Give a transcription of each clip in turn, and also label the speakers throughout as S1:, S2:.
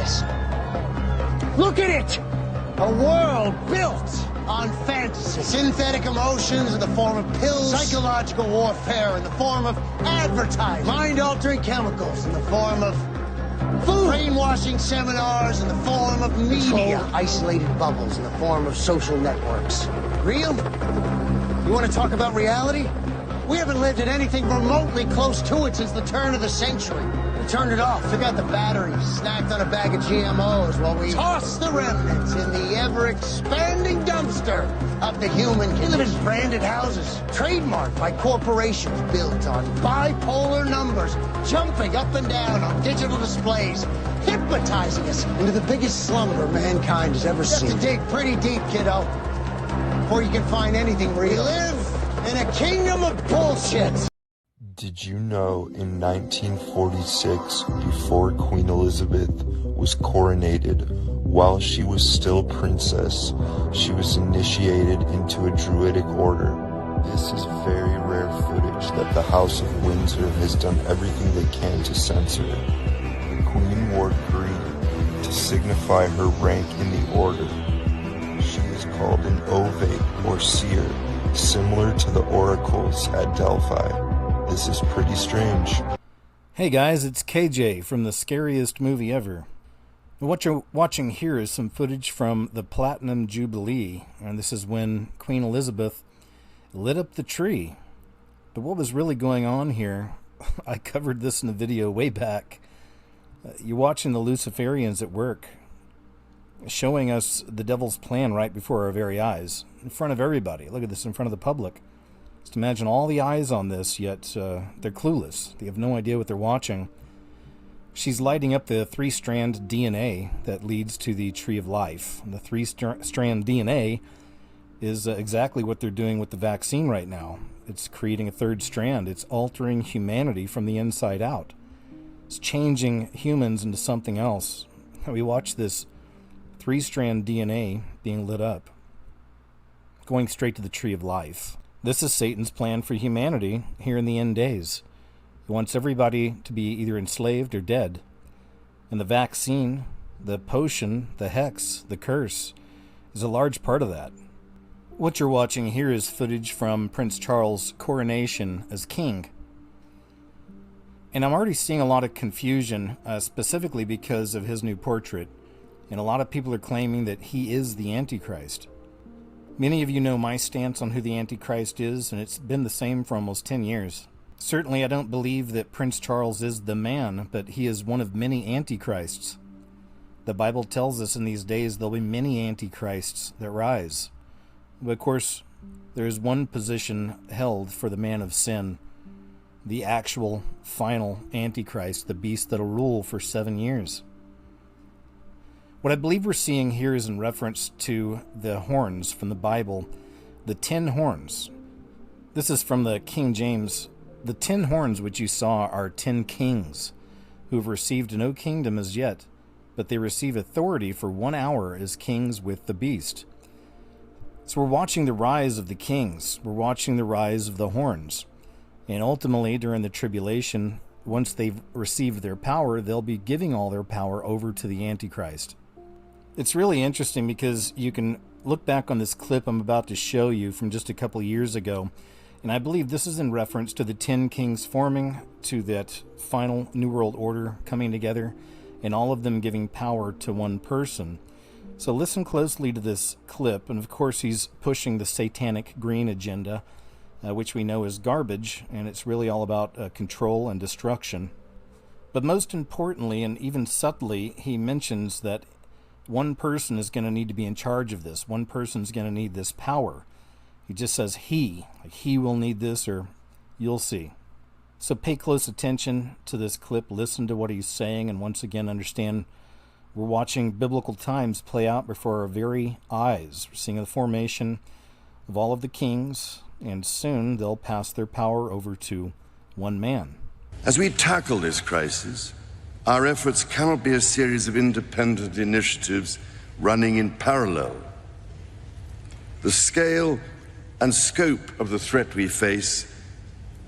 S1: this. Look at it! A world built on fantasy. Synthetic emotions in the form of pills. Psychological warfare in the form of advertising. Mind-altering chemicals in the form of food. Brainwashing seminars in the form of media. Controlled, isolated bubbles in the form of social networks. Real? You want to talk about reality? We haven't lived in anything remotely close to it since the turn of the century. We turned it off, took out the batteries, snacked on a bag of GMOs while we tossed the remnants in the ever-expanding dumpster of the human condition. We live in branded houses, trademarked by corporations, built on bipolar numbers, jumping up and down on digital displays, hypnotizing us into the biggest slumber mankind has ever seen. You have to dig pretty deep, kiddo, before you can find anything real. We live in a kingdom of bullshit.
S2: Did you know in 1946, before Queen Elizabeth was coronated, while she was still princess, she was initiated into a druidic order? This is very rare footage that the House of Windsor has done everything they can to censor. The Queen wore green to signify her rank in the order. She is called an ovate or seer, similar to the oracles at Delphi. This is pretty strange.
S3: Hey guys, it's KJ from The Scariest Movie Ever. What you're watching here is some footage from the Platinum Jubilee, and this is when Queen Elizabeth lit up the tree. But what was really going on here, I covered this in a video way back. You're watching the Luciferians at work, showing us the devil's plan right before our very eyes, in front of everybody. Look at this, in front of the public. Just imagine all the eyes on this, yet they're clueless. They have no idea what they're watching. She's lighting up the 3-strand DNA that leads to the Tree of Life. And the 3-strand DNA is exactly what they're doing with the vaccine right now. It's creating a 3rd strand. It's altering humanity from the inside out. It's changing humans into something else. We watch this 3-strand DNA being lit up, going straight to the Tree of Life. This is Satan's plan for humanity here in the end days. He wants everybody to be either enslaved or dead. And the vaccine, the potion, the hex, the curse is a large part of that. What you're watching here is footage from Prince Charles' coronation as king. And I'm already seeing a lot of confusion, specifically because of his new portrait. And a lot of people are claiming that he is the Antichrist. Many of you know my stance on who the Antichrist is, and it's been the same for almost 10 years. Certainly I don't believe that Prince Charles is the man, but he is one of many Antichrists. The Bible tells us in these days there'll be many Antichrists that rise. But of course, there is one position held for the man of sin, the actual final Antichrist, the beast that'll rule for 7 years. What I believe we're seeing here is in reference to the horns from the Bible, the 10 horns. This is from the King James. The 10 horns which you saw are 10 kings who have received no kingdom as yet, but they receive authority for 1 hour as kings with the beast. So we're watching the rise of the kings. We're watching the rise of the horns. And ultimately, during the tribulation, once they've received their power, they'll be giving all their power over to the Antichrist. It's really interesting because you can look back on this clip I'm about to show you from just a couple years ago, and I believe this is in reference to the 10 kings forming, to that final New World Order coming together, and all of them giving power to one person. So listen closely to this clip, and of course he's pushing the satanic green agenda, which we know is garbage, and it's really all about control and destruction. But most importantly, and even subtly, he mentions that one person is going to need to be in charge of this. One person's going to need this power. He just says he, like he will need this, or you'll see. So pay close attention to this clip, listen to what he's saying, and once again understand we're watching biblical times play out before our very eyes. We're seeing the formation of all of the kings, and soon they'll pass their power over to one man.
S4: As we tackle this crisis, our efforts cannot be a series of independent initiatives running in parallel. The scale and scope of the threat we face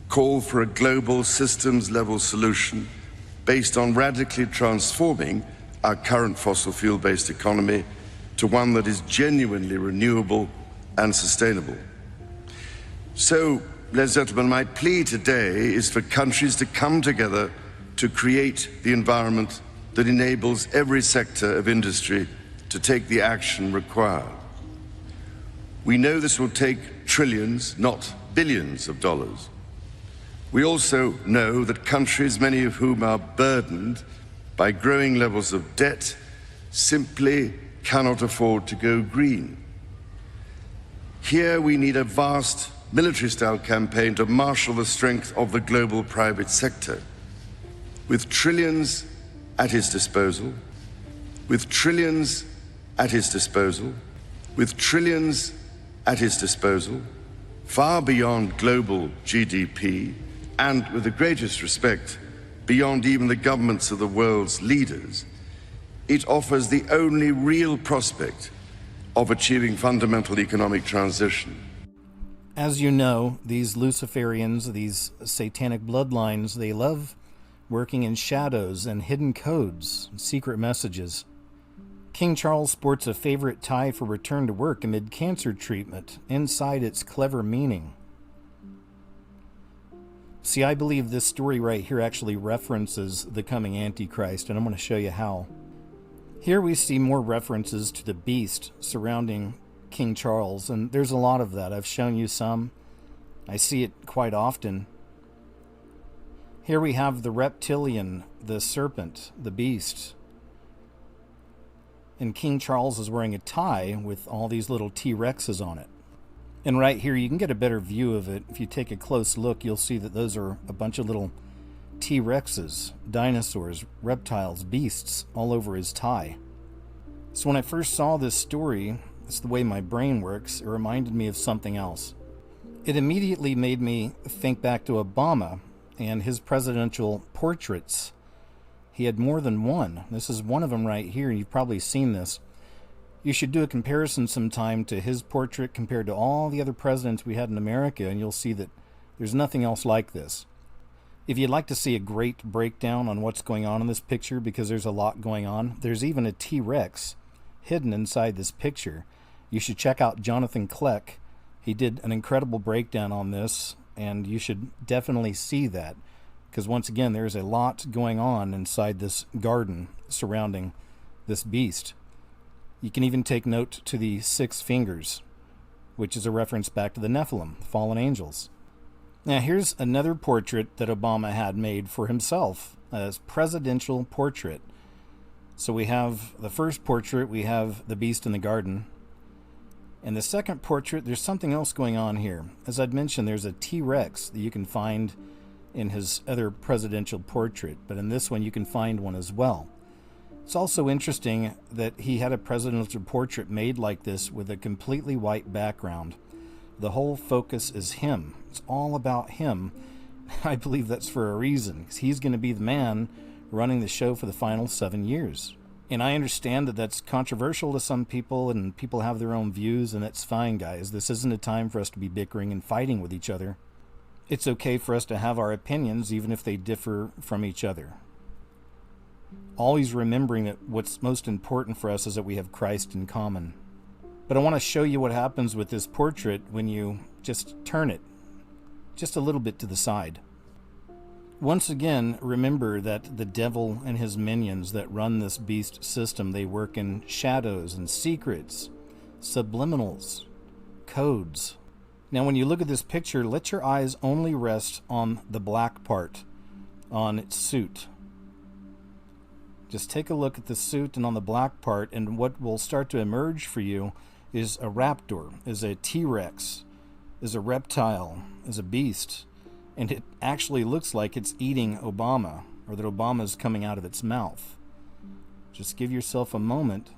S4: call for a global systems-level solution based on radically transforming our current fossil fuel-based economy to one that is genuinely renewable and sustainable. So, ladies and gentlemen, my plea today is for countries to come together to create the environment that enables every sector of industry to take the action required. We know this will take trillions, not billions of dollars. We also know that countries, many of whom are burdened by growing levels of debt, simply cannot afford to go green. Here we need a vast military-style campaign to marshal the strength of the global private sector. With trillions at his disposal, with trillions at his disposal, with trillions at his disposal, far beyond global GDP, and with the greatest respect, beyond even the governments of the world's leaders, it offers the only real prospect of achieving fundamental economic transition.
S3: As you know, these Luciferians, these satanic bloodlines, they love working in shadows and hidden codes, secret messages. King Charles sports a favorite tie for return to work amid cancer treatment, inside its clever meaning. See, I believe this story right here actually references the coming Antichrist, and I'm going to show you how. Here we see more references to the beast surrounding King Charles, and there's a lot of that. I've shown you some. I see it quite often. Here we have the reptilian, the serpent, the beast. And King Charles is wearing a tie with all these little T-Rexes on it. And right here, you can get a better view of it. If you take a close look, you'll see that those are a bunch of little T-Rexes, dinosaurs, reptiles, beasts, all over his tie. So when I first saw this story, it's the way my brain works, it reminded me of something else. It immediately made me think back to Obama and his presidential portraits. He had more than one. This is one of them right here. You've probably seen this. You should do a comparison sometime to his portrait compared to all the other presidents we had in America, and you'll see that there's nothing else like this. If you'd like to see a great breakdown on what's going on in this picture, because there's a lot going on, there's even a T-Rex hidden inside this picture. You should check out Jonathan Kleck. He did an incredible breakdown on this, and you should definitely see that, because once again, there's a lot going on inside this garden surrounding this beast. You can even take note to the 6 fingers, which is a reference back to the Nephilim, fallen angels. Now here's another portrait that Obama had made for himself, as presidential portrait. So we have the first portrait, we have the beast in the garden. And the second portrait, there's something else going on here. As I'd mentioned, there's a T-Rex that you can find in his other presidential portrait, but in this one you can find one as well. It's also interesting that he had a presidential portrait made like this with a completely white background. The whole focus is him. It's all about him. I believe that's for a reason, because he's going to be the man running the show for the final 7 years. And I understand that that's controversial to some people, and people have their own views, and that's fine, guys. This isn't a time for us to be bickering and fighting with each other. It's okay for us to have our opinions, even if they differ from each other. Always remembering that what's most important for us is that we have Christ in common. But I want to show you what happens with this portrait when you just turn it just a little bit to the side. Once again, remember that the devil and his minions that run this beast system, they work in shadows and secrets, subliminals, codes. Now when you look at this picture, let your eyes only rest on the black part, on its suit. Just take a look at the suit and on the black part, and what will start to emerge for you is a raptor, is a T-Rex, is a reptile, is a beast. And it actually looks like it's eating Obama, or that Obama is coming out of its mouth. Just give yourself a moment.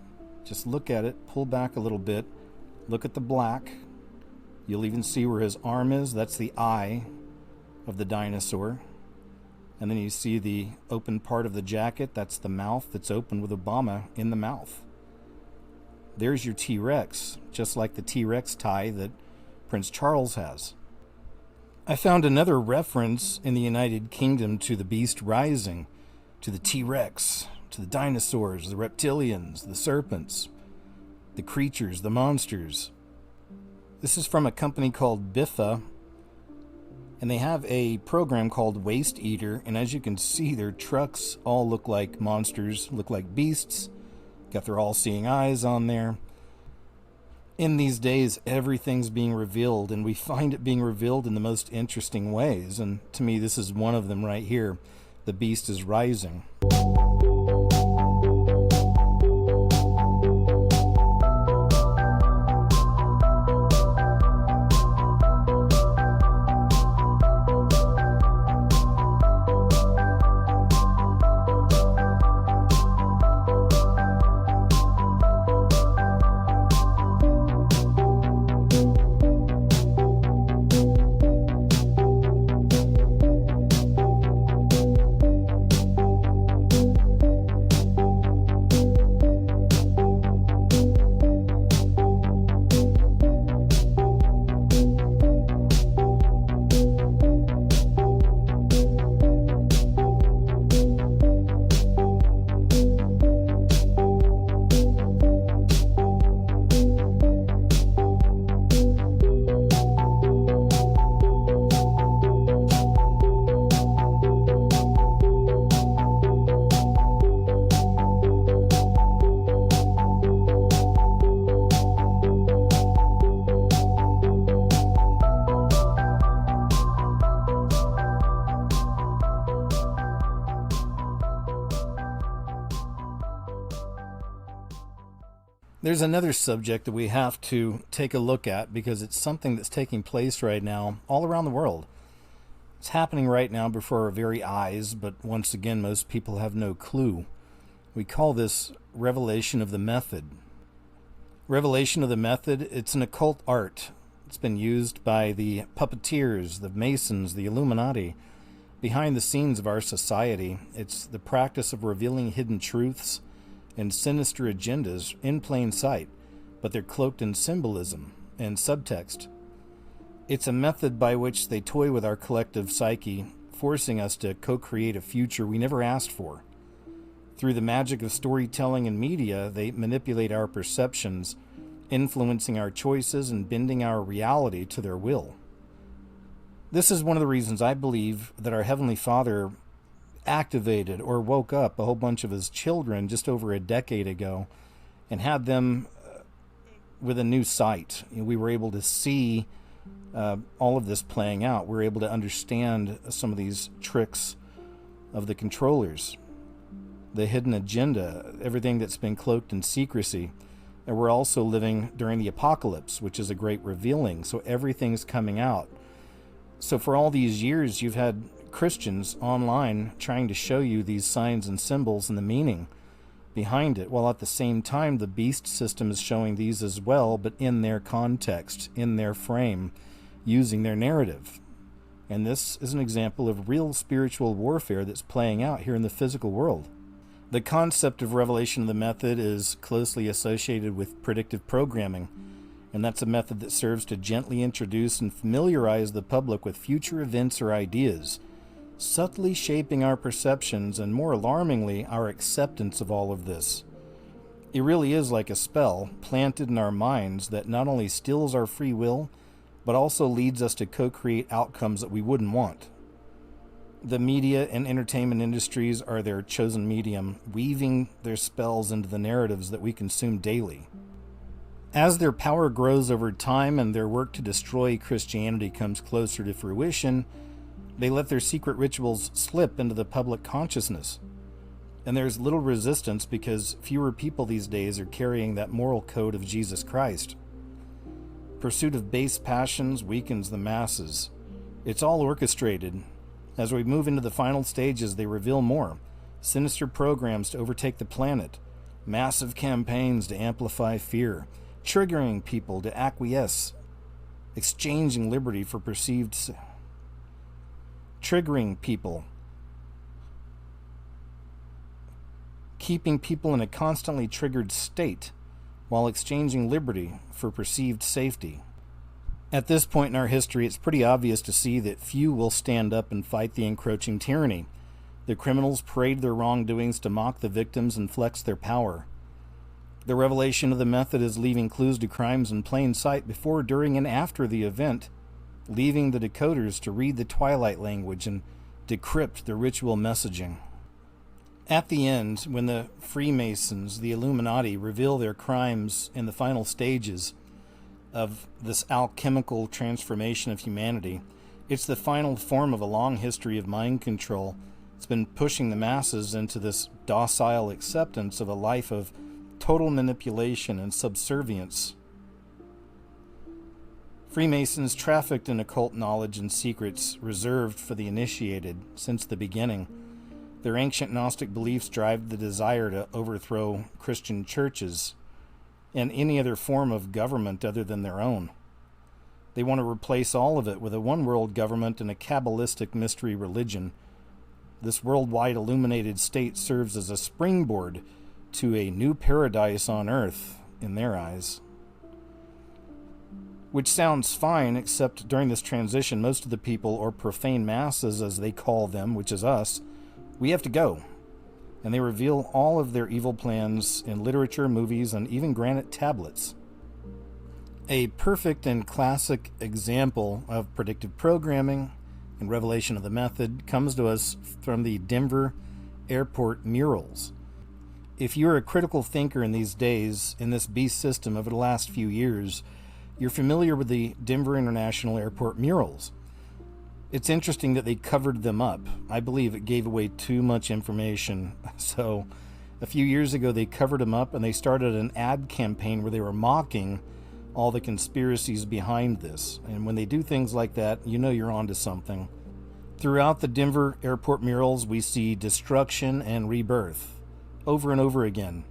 S3: Just look at it, pull back a little bit, look at the black. You'll even see where his arm is. That's the eye of the dinosaur. And then you see the open part of the jacket. That's the mouth that's open with Obama in the mouth. There's your T-Rex, just like the T-Rex tie that Prince Charles has. I found another reference in the United Kingdom to the beast rising, to the T-Rex, to the dinosaurs, the reptilians, the serpents, the creatures, the monsters. This is from a company called Biffa, and they have a program called Waste Eater, and as you can see, their trucks all look like monsters, look like beasts, got their all-seeing eyes on there. In these days, everything's being revealed, and we find it being revealed in the most interesting ways, and to me, this is one of them right here. The beast is rising. There's another subject that we have to take a look at because it's something that's taking place right now all around the world. It's happening right now before our very eyes, but once again, most people have no clue. We call this revelation of the method. Revelation of the method, it's an occult art. It's been used by the puppeteers, the Masons, the Illuminati. Behind the scenes of our society, it's the practice of revealing hidden truths and sinister agendas in plain sight, but they're cloaked in symbolism and subtext. It's a method by which they toy with our collective psyche, forcing us to co-create a future we never asked for. Through the magic of storytelling and media, they manipulate our perceptions, influencing our choices and bending our reality to their will. This is one of the reasons I believe that our Heavenly Father activated or woke up a whole bunch of his children just over a decade ago and had them with a new sight. We were able to see all of this playing out. We were able to understand some of these tricks of the controllers, the hidden agenda, everything that's been cloaked in secrecy. And we're also living during the apocalypse, which is a great revealing. So everything's coming out. So for all these years, you've had Christians online trying to show you these signs and symbols and the meaning behind it, while at the same time the beast system is showing these as well, but in their context, in their frame, using their narrative. And this is an example of real spiritual warfare that's playing out here in the physical world. The concept of revelation of the method is closely associated with predictive programming, and that's a method that serves to gently introduce and familiarize the public with future events or ideas, subtly shaping our perceptions and, more alarmingly, our acceptance of all of this. It really is like a spell planted in our minds that not only stills our free will, but also leads us to co-create outcomes that we wouldn't want. The media and entertainment industries are their chosen medium, weaving their spells into the narratives that we consume daily. As their power grows over time and their work to destroy Christianity comes closer to fruition, they let their secret rituals slip into the public consciousness. And there's little resistance because fewer people these days are carrying that moral code of Jesus Christ. Pursuit of base passions weakens the masses. It's all orchestrated. As we move into the final stages, they reveal more. Sinister programs to overtake the planet. Massive campaigns to amplify fear. Triggering people to acquiesce. Exchanging liberty for perceived... Triggering people. Keeping people in a constantly triggered state while exchanging liberty for perceived safety. At this point in our history, it's pretty obvious to see that few will stand up and fight the encroaching tyranny. The criminals parade their wrongdoings to mock the victims and flex their power. The revelation of the method is leaving clues to crimes in plain sight before, during, and after the event, leaving the decoders to read the twilight language and decrypt the ritual messaging. At the end, when the Freemasons, the Illuminati, reveal their crimes in the final stages of this alchemical transformation of humanity, it's the final form of a long history of mind control. It's been pushing the masses into this docile acceptance of a life of total manipulation and subservience. Freemasons trafficked in occult knowledge and secrets reserved for the initiated since the beginning. Their ancient Gnostic beliefs drive the desire to overthrow Christian churches and any other form of government other than their own. They want to replace all of it with a one-world government and a Kabbalistic mystery religion. This worldwide illuminated state serves as a springboard to a new paradise on earth, in their eyes. Which sounds fine, except during this transition, most of the people, or profane masses as they call them, which is us, we have to go. And they reveal all of their evil plans in literature, movies, and even granite tablets. A perfect and classic example of predictive programming and revelation of the method comes to us from the Denver airport murals. If you're a critical thinker in these days, in this beast system over the last few years, you're familiar with the Denver International Airport murals. It's interesting that they covered them up. I believe it gave away too much information. So a few years ago they covered them up and they started an ad campaign where they were mocking all the conspiracies behind this. And when they do things like that, you know you're onto something. Throughout the Denver airport murals, we see destruction and rebirth. Over and over again.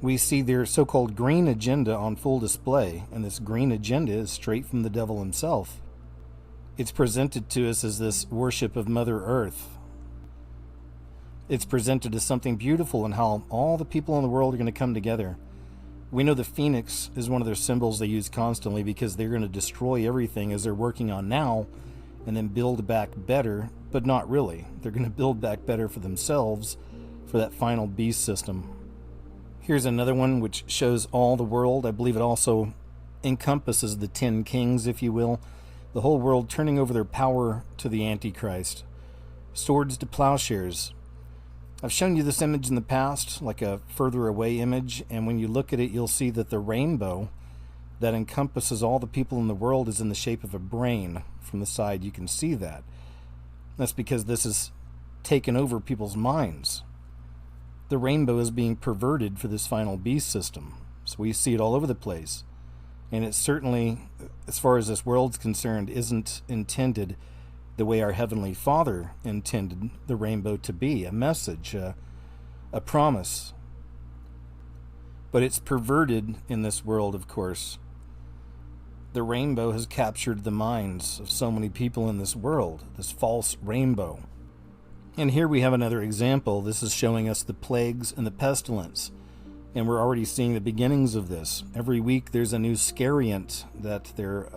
S3: We see their so-called green agenda on full display, and this green agenda is straight from the devil himself. It's presented to us as this worship of Mother Earth. It's presented as something beautiful and how all the people in the world are going to come together. We know the phoenix is one of their symbols they use constantly because they're going to destroy everything as they're working on now and then build back better, but not really. They're going to build back better for themselves for that final beast system. Here's another one which shows all the world. I believe it also encompasses the 10 kings, if you will. The whole world turning over their power to the Antichrist. Swords to plowshares. I've shown you this image in the past, like a further away image, and when you look at it, you'll see that the rainbow that encompasses all the people in the world is in the shape of a brain. From the side, you can see that. That's because this has taken over people's minds. The rainbow is being perverted for this final beast system. So we see it all over the place. And it certainly, as far as this world's concerned, isn't intended the way our Heavenly Father intended the rainbow to be. A message, a promise. But it's perverted in this world, of course. The rainbow has captured the minds of so many people in this world. This false rainbow. And here we have another example. This is showing us the plagues and the pestilence. And we're already seeing the beginnings of this. Every week there's a new scariant that they're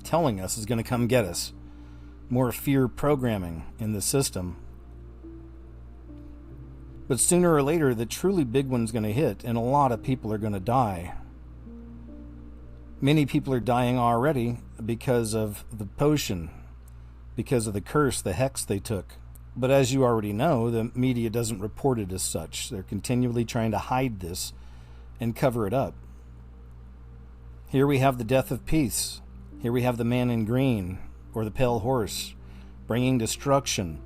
S3: telling us is going to come get us. More fear programming in the system. But sooner or later, the truly big one's going to hit, and a lot of people are going to die. Many people are dying already because of the potion, because of the curse, the hex they took. But as you already know, the media doesn't report it as such. They're continually trying to hide this and cover it up. Here we have the death of peace. Here we have the man in green, or the pale horse, bringing destruction.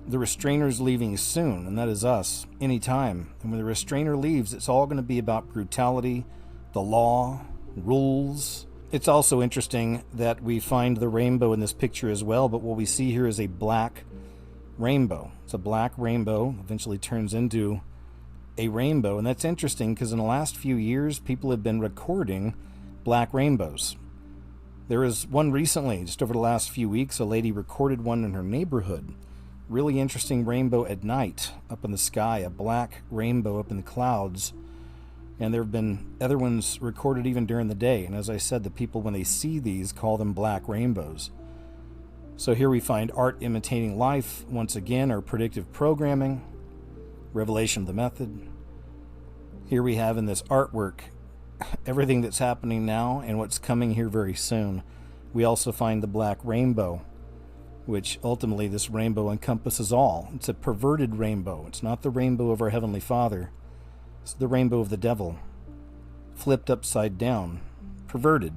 S3: The restrainer's leaving soon, and that is us, anytime. And when the restrainer leaves, it's all going to be about brutality, the law, rules. It's also interesting that we find the rainbow in this picture as well, but what we see here is a black rainbow. It's a black rainbow, eventually turns into a rainbow. And that's interesting because in the last few years, people have been recording black rainbows. There was one recently, just over the last few weeks, a lady recorded one in her neighborhood. Really interesting rainbow at night, up in the sky, a black rainbow up in the clouds. And there have been other ones recorded even during the day. And as I said, the people, when they see these, call them black rainbows. So here we find art imitating life, once again, or predictive programming, revelation of the method. Here we have in this artwork everything that's happening now and what's coming here very soon. We also find the black rainbow, which ultimately this rainbow encompasses all. It's a perverted rainbow. It's not the rainbow of our Heavenly Father. It's the rainbow of the devil, flipped upside down, perverted.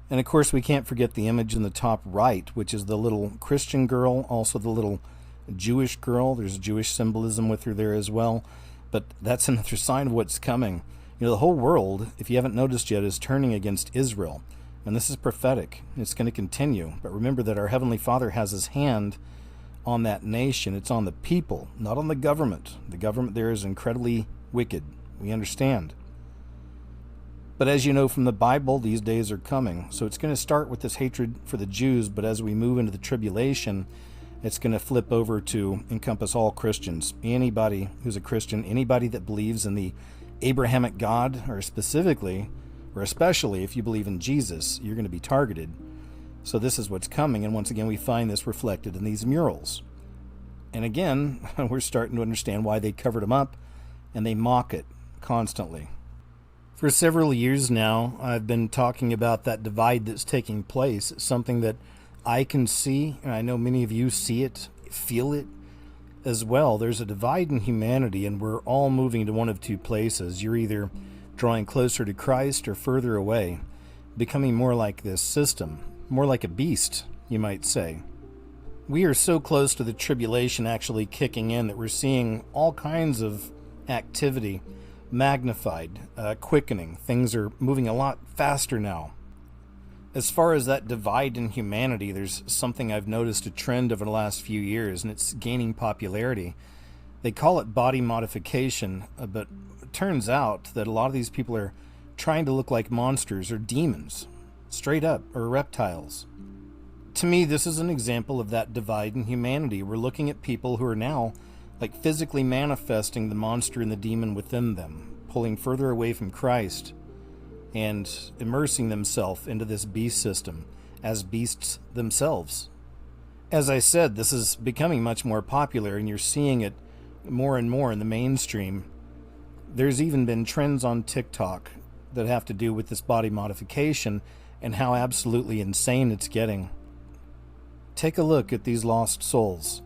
S3: And of course, we can't forget the image in the top right, which is the little Christian girl, also the little Jewish girl. There's Jewish symbolism with her there as well. But that's another sign of what's coming. You know, the whole world, if you haven't noticed yet, is turning against Israel. And this is prophetic. It's going to continue. But remember that our Heavenly Father has His hand on that nation. It's on the people, not on the government. The government there is incredibly wicked. We understand. But as you know from the Bible, these days are coming. So it's going to start with this hatred for the Jews, but as we move into the tribulation, it's going to flip over to encompass all Christians. Anybody who's a Christian, anybody that believes in the Abrahamic God, or specifically, or especially if you believe in Jesus, you're going to be targeted. So this is what's coming, and once again we find this reflected in these murals. And again, we're starting to understand why they covered them up, and they mock it constantly. For several years now, I've been talking about that divide that's taking place. It's something that I can see, and I know many of you see it, feel it as well. There's a divide in humanity, and we're all moving to one of two places. You're either drawing closer to Christ or further away, becoming more like this system, more like a beast, you might say. We are so close to the tribulation actually kicking in that we're seeing all kinds of activity magnified, quickening. Things are moving a lot faster now. As far as that divide in humanity, there's something I've noticed a trend over the last few years, and it's gaining popularity. They call it body modification, but it turns out that a lot of these people are trying to look like monsters or demons, straight up, or reptiles. To me, this is an example of that divide in humanity. We're looking at people who are now like physically manifesting the monster and the demon within them, pulling further away from Christ and immersing themselves into this beast system as beasts themselves. As I said, this is becoming much more popular, and you're seeing it more and more in the mainstream. There's even been trends on TikTok that have to do with this body modification and how absolutely insane it's getting. Take a look at these lost souls.